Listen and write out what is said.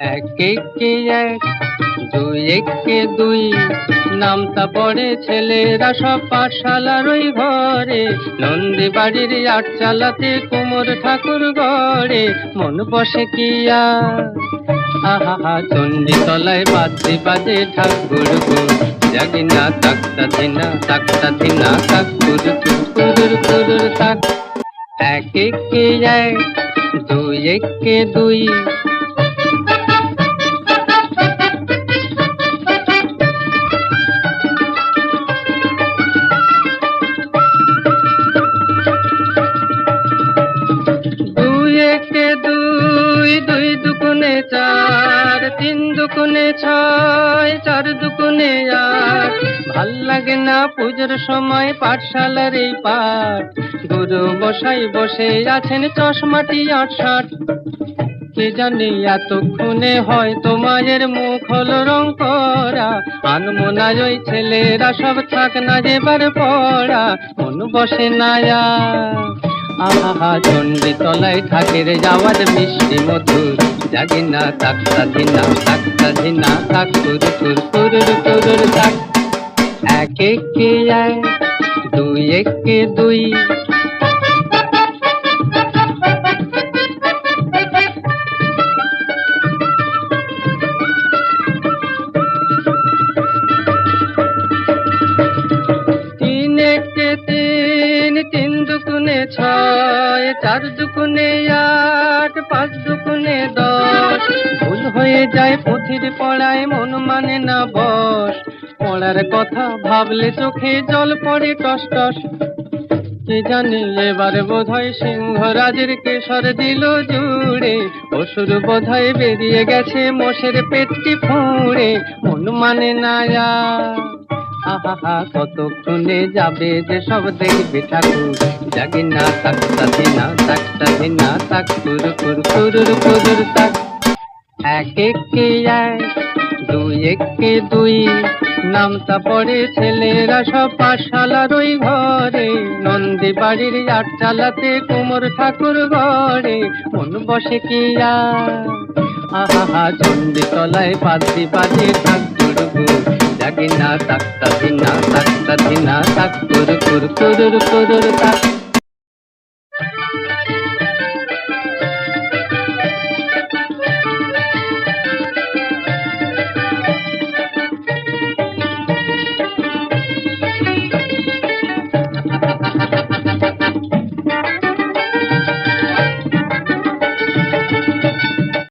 এক একে এক, দুই একে দুই, নামতা পড়ে ছেলেরা সব পাঠশালার ওই ঘরে। নন্দী বাড়ির আটচালাতে কুমোর ঠাকুর গড়ে, মন বসে কি আর। আহা চণ্ডী তলায় বাজে বাজে ঠাকুর গো, জাগি না তাকতা ধিনা তাক কুরুর কুরুর কুরুর তাক। এক একে এক, দুই একে দুই। দুই একে দুই, দুই দুগুণে চার, তিন দুগুণে ছয়, চার দুগুণে আট। ভাল লাগে না পুজোর সময় পাঠশালার এই পাঠ, গুরু বসাই বসে আছেন চশমাটি ৮৬। কে জানি এতক্ষণে হয়তো মায়ের মুখ হলো রং করা, আনমনা ওই ছেলেরা সব থাক না যেবার পড়া, মন বসে না আর। আহা চণ্ডী তলায় ঠাকের যাওয়ার মিষ্টি মধুর, জাগি না তাকতা ধিনা তাক কুরুর কুরুর কুরুর তাক। এক একে এক, দুই একে দুই। তিন একে তিন, তিন দুগুণে ছয়, চার দুগুণে আট, পাঁচ দুগুণে ১০। ভুল হয়ে যায় পুঁথির পড়ায়, মন মানে না বস। পড়ার কথা ভাবলে চোখে জল পড়ে টস টস। কে জানি এবার বোধহয় সিংহরাজের কেশর দিল জুড়ে, অসুর বোধহয় বেরিয়ে গেছে মোষের পেটটি ফুঁড়ে, মন মানে না আর। আহা কতক্ষণে যাবে যে সব দেখবে ঠাকুর, জাগি না তাকতা ধিনা তাক কুরুর কুরুর কুরুর তাক। এক একে এক, দুই একে দুই, নামতা পড়ে ছেলেরা সব পাঠশালার ওই ঘরে। নন্দী বাড়ির আটচালাতে কুমোর ঠাকুর গড়ে, মন বসে কি আর। আহা চণ্ডী তলায় বাজে বাজে ঠাকুর গো, জাগি না তাকতা ধিনা তাক কুরুর কুরুর কুরুর তাক।